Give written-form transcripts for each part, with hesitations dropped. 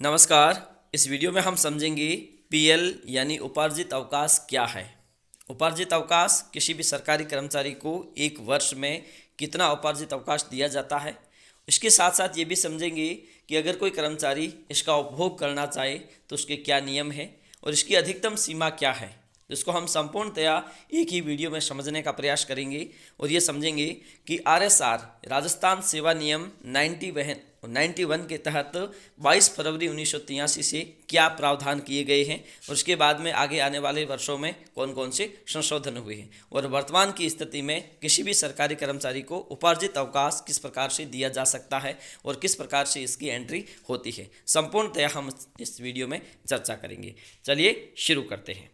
नमस्कार। इस वीडियो में हम समझेंगे पीएल यानी उपार्जित अवकाश क्या है। उपार्जित अवकाश किसी भी सरकारी कर्मचारी को एक वर्ष में कितना उपार्जित अवकाश दिया जाता है। इसके साथ साथ ये भी समझेंगे कि अगर कोई कर्मचारी इसका उपभोग करना चाहे तो उसके क्या नियम हैं और इसकी अधिकतम सीमा क्या है, जिसको हम संपूर्णतया एक ही वीडियो में समझने का प्रयास करेंगे। और ये समझेंगे कि आरएसआर राजस्थान सेवा नियम 91 के तहत 22 फरवरी 1983 से क्या प्रावधान किए गए हैं और उसके बाद में आगे आने वाले वर्षों में कौन कौन से संशोधन हुए हैं और वर्तमान की स्थिति में किसी भी सरकारी कर्मचारी को उपार्जित अवकाश किस प्रकार से दिया जा सकता है और किस प्रकार से इसकी एंट्री होती है, संपूर्णतया हम इस वीडियो में चर्चा करेंगे। चलिए शुरू करते हैं।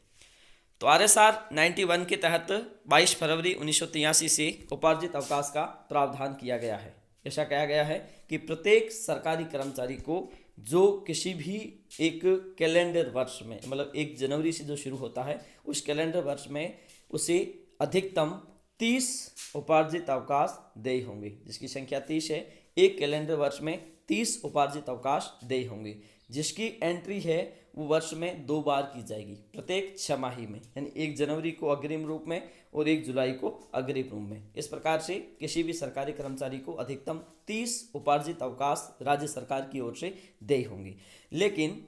तो आरएसआर 91 के तहत 22 फरवरी 1983 से उपार्जित अवकाश का प्रावधान किया गया है। ऐसा कहा गया है कि प्रत्येक सरकारी कर्मचारी को जो किसी भी एक कैलेंडर वर्ष में, मतलब 1 जनवरी से जो शुरू होता है उस कैलेंडर वर्ष में उसे अधिकतम 30 उपार्जित अवकाश देय होंगे, जिसकी संख्या 30 है। एक कैलेंडर वर्ष में 30 उपार्जित अवकाश देय होंगे, जिसकी एंट्री है वो वर्ष में 2 बार की जाएगी, प्रत्येक छमाही में, यानी 1 जनवरी को अग्रिम रूप में और 1 जुलाई को अग्रिम रूप में। इस प्रकार से किसी भी सरकारी कर्मचारी को अधिकतम 30 उपार्जित अवकाश राज्य सरकार की ओर से देय होंगे। लेकिन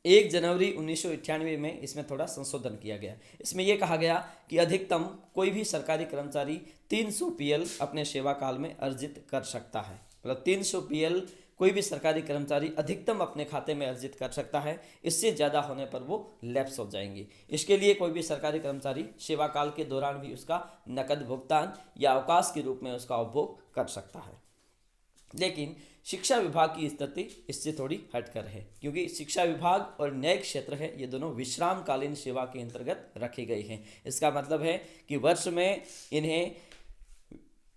1 जनवरी 1998 में इसमें थोड़ा संशोधन किया गया। इसमें यह कहा गया कि अधिकतम कोई भी सरकारी कर्मचारी 300 पीएल अपने सेवा काल में अर्जित कर सकता है। मतलब 300 पीएल कोई भी सरकारी कर्मचारी अधिकतम अपने खाते में अर्जित कर सकता है। इससे ज़्यादा होने पर वो लैप्स हो जाएंगे। इसके लिए कोई भी सरकारी कर्मचारी सेवा काल के दौरान भी उसका नकद भुगतान या अवकाश के रूप में उसका उपभोग कर सकता है। लेकिन शिक्षा विभाग की स्थिति इससे थोड़ी हटकर है, क्योंकि शिक्षा विभाग और न्यायिक क्षेत्र है, ये दोनों विश्रामकालीन सेवा के अंतर्गत रखे गए हैं। इसका मतलब है कि वर्ष में इन्हें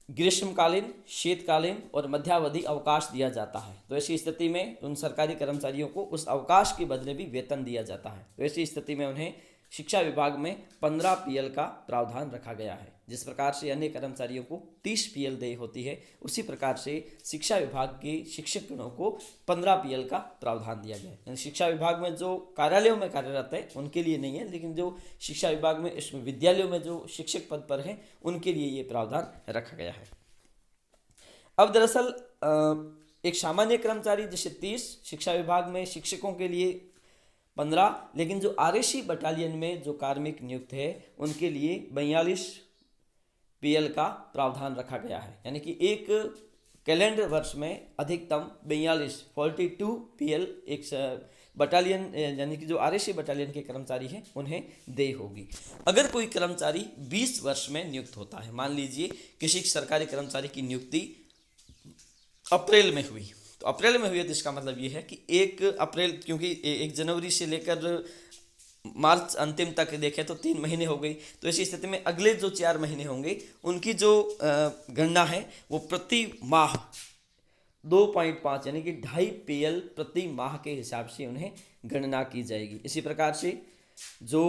ग्रीष्मकालीन, शीतकालीन और मध्यावधि अवकाश दिया जाता है। तो ऐसी स्थिति में उन सरकारी कर्मचारियों को उस अवकाश के बदले भी वेतन दिया जाता है। तो ऐसी स्थिति में उन्हें शिक्षा विभाग में 15 पीएल का प्रावधान रखा गया है। जिस प्रकार से अन्य कर्मचारियों को 30 पीएल देय होती है, उसी प्रकार से शिक्षा विभाग के शिक्षकगणों को 15 पीएल का प्रावधान दिया गया है। यानी शिक्षा विभाग में जो कार्यालयों में कार्यरत है उनके लिए नहीं है, लेकिन जो शिक्षा विभाग में इसमें विद्यालयों में जो शिक्षक पद पर हैं उनके लिए ये प्रावधान रखा गया है। अब दरअसल एक सामान्य कर्मचारी जैसे 30, शिक्षा विभाग में शिक्षकों के लिए 15, लेकिन जो आरएसी बटालियन में जो कार्मिक नियुक्त है उनके लिए 42 पीएल का प्रावधान रखा गया है। यानी कि एक कैलेंडर वर्ष में अधिकतम 42 पीएल एक बटालियन, यानी कि जो आरएसी बटालियन के कर्मचारी हैं उन्हें देय होगी। अगर कोई कर्मचारी 20 वर्ष में नियुक्त होता है, मान लीजिए किसी सरकारी कर्मचारी की नियुक्ति अप्रैल में हुई, तो अप्रैल में हुई तो इसका मतलब ये है कि 1 अप्रैल, क्योंकि 1 जनवरी से लेकर मार्च अंतिम तक देखें तो 3 महीने हो गई। तो ऐसी स्थिति में अगले जो 4 महीने होंगे उनकी जो गणना है वो प्रति माह 2.5 यानी कि 2.5 पीएल प्रति माह के हिसाब से उन्हें गणना की जाएगी। इसी प्रकार से जो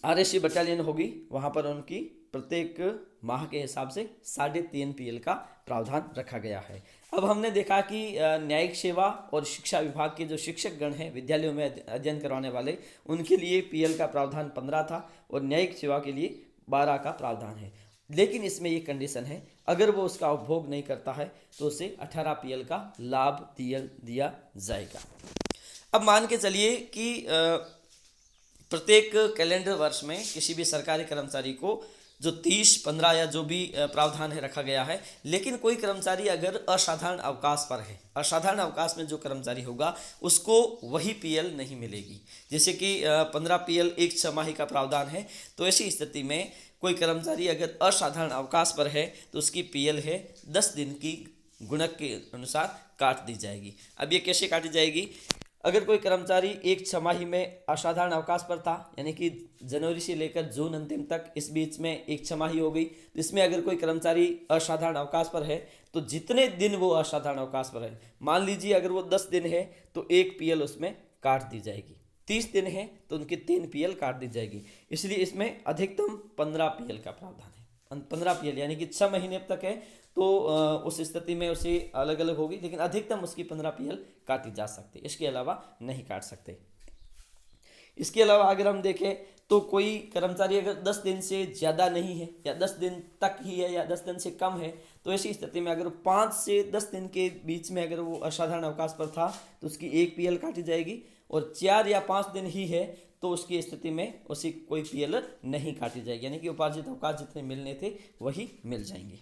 आरएसी बटालियन होगी वहाँ पर उनकी प्रत्येक माह के हिसाब से 3.5 पीएल का प्रावधान रखा गया है। अब हमने देखा कि न्यायिक सेवा और शिक्षा विभाग के जो शिक्षक गण हैं विद्यालयों में अध्ययन करवाने वाले, उनके लिए पीएल का प्रावधान 15 था और न्यायिक सेवा के लिए 12 का प्रावधान है। लेकिन इसमें ये कंडीशन है, अगर वो उसका उपभोग नहीं करता है तो उसे 18 पीएल का लाभ दिया जाएगा। अब मान के चलिए कि प्रत्येक कैलेंडर वर्ष में किसी भी सरकारी कर्मचारी को जो 30, 15 या जो भी प्रावधान है रखा गया है, लेकिन कोई कर्मचारी अगर असाधारण अवकाश पर है, असाधारण अवकाश में जो कर्मचारी होगा उसको वही पीएल नहीं मिलेगी। जैसे कि 15 पीएल एक छमाही का प्रावधान है, तो ऐसी स्थिति में कोई कर्मचारी अगर असाधारण अवकाश पर है तो उसकी पीएल है 10 दिन की गुणक के अनुसार काट दी जाएगी। अब ये कैसे काटी जाएगी? अगर कोई कर्मचारी एक छमाही में असाधारण अवकाश पर था, यानी कि जनवरी से लेकर जून अंतिम तक, इस बीच में एक छमाही हो गई, तो इसमें अगर कोई कर्मचारी असाधारण अवकाश पर है तो जितने दिन वो असाधारण अवकाश पर है, मान लीजिए अगर वो 10 दिन है तो 1 पीएल उसमें काट दी जाएगी। 30 दिन है तो उनकी 3 पीएल काट दी जाएगी। इसलिए इसमें अधिकतम 15 पीएल का प्रावधान है। 15 पीएल यानी कि 6 महीने तक है तो उस स्थिति में उसे अलग अलग होगी, लेकिन अधिकतम उसकी 15 पीएल काटी जा सकती है, इसके अलावा नहीं काट सकते। इसके अलावा अगर हम देखें तो कोई कर्मचारी अगर 10 दिन से ज़्यादा नहीं है या 10 दिन तक ही है या 10 दिन से कम है, तो ऐसी स्थिति में अगर 5 से 10 दिन के बीच में अगर वो असाधारण अवकाश पर था तो उसकी 1 पीएल काटी जाएगी, और 4 या 5 दिन ही है तो उसकी स्थिति में उसी कोई पीएल नहीं काटी जाएगी, यानी कि उपार्जित अवकाश जितने मिलने थे वही मिल जाएंगे।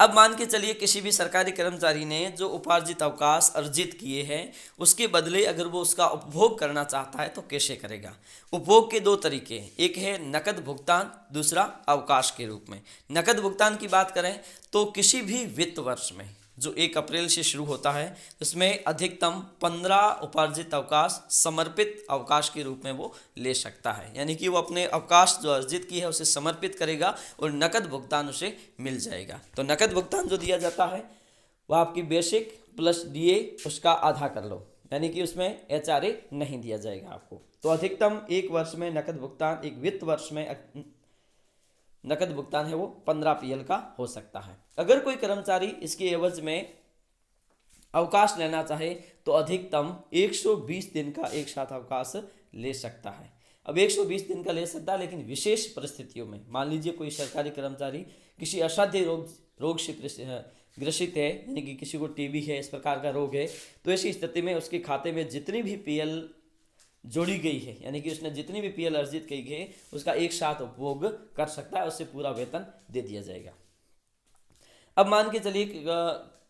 अब मान के चलिए किसी भी सरकारी कर्मचारी ने जो उपार्जित अवकाश अर्जित किए हैं उसके बदले अगर वो उसका उपभोग करना चाहता है तो कैसे करेगा। उपभोग के 2 तरीके हैं, एक है नकद भुगतान, दूसरा अवकाश के रूप में। नकद भुगतान की बात करें तो किसी भी वित्त वर्ष में जो 1 अप्रैल से शुरू होता है उसमें अधिकतम 15 उपार्जित अवकाश समर्पित अवकाश के रूप में वो ले सकता है, यानी कि वो अपने अवकाश जो अर्जित की है उसे समर्पित करेगा और नकद भुगतान उसे मिल जाएगा। तो नकद भुगतान जो दिया जाता है वह आपकी बेसिक प्लस डीए उसका आधा कर लो, यानी कि उसमें एचआरए नहीं दिया जाएगा आपको। तो अधिकतम 1 वर्ष में नकद भुगतान, एक वित्त वर्ष में नकद भुगतान है वो 15 पीएल का हो सकता है। अगर कोई कर्मचारी इसके एवज में अवकाश लेना चाहे तो अधिकतम 120 दिन का एक साथ अवकाश ले सकता है। अब 120 दिन का ले सकता है, लेकिन विशेष परिस्थितियों में, मान लीजिए कोई सरकारी कर्मचारी किसी असाध्य रोग से ग्रसित है, यानी कि किसी को टीबी है, इस प्रकार का रोग है, तो ऐसी स्थिति में उसके खाते में जितनी भी पीएल जोड़ी गई है, यानी कि उसने जितनी भी पीएल अर्जित की है उसका एक साथ उपभोग कर सकता है, उससे पूरा वेतन दे दिया जाएगा। अब मान के चलिए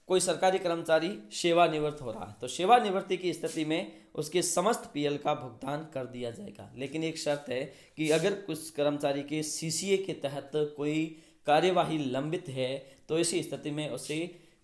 कोई सरकारी कर्मचारी सेवानिवृत्त हो रहा है, तो सेवानिवृत्ति की स्थिति में उसके समस्त पीएल का भुगतान कर दिया जाएगा, लेकिन एक शर्त है कि अगर कुछ कर्मचारी के सीसीए के तहत कोई कार्यवाही लंबित है तो ऐसी स्थिति में उसे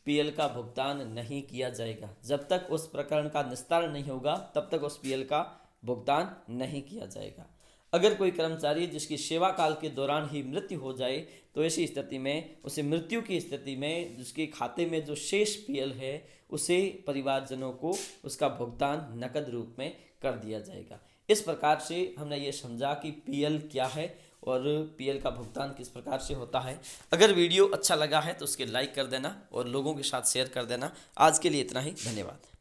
पीएल का भुगतान नहीं किया जाएगा। जब तक उस प्रकरण का निस्तारण नहीं होगा तब तक उस पीएल का भुगतान नहीं किया जाएगा। अगर कोई कर्मचारी जिसकी सेवा काल के दौरान ही मृत्यु हो जाए तो ऐसी स्थिति में उसे मृत्यु की स्थिति में जिसके खाते में जो शेष पीएल है उसे परिवारजनों को उसका भुगतान नकद रूप में कर दिया जाएगा। इस प्रकार से हमने ये समझा कि पीएल क्या है और पीएल का भुगतान किस प्रकार से होता है। अगर वीडियो अच्छा लगा है तो उसके लाइक कर देना और लोगों के साथ शेयर कर देना। आज के लिए इतना ही, धन्यवाद।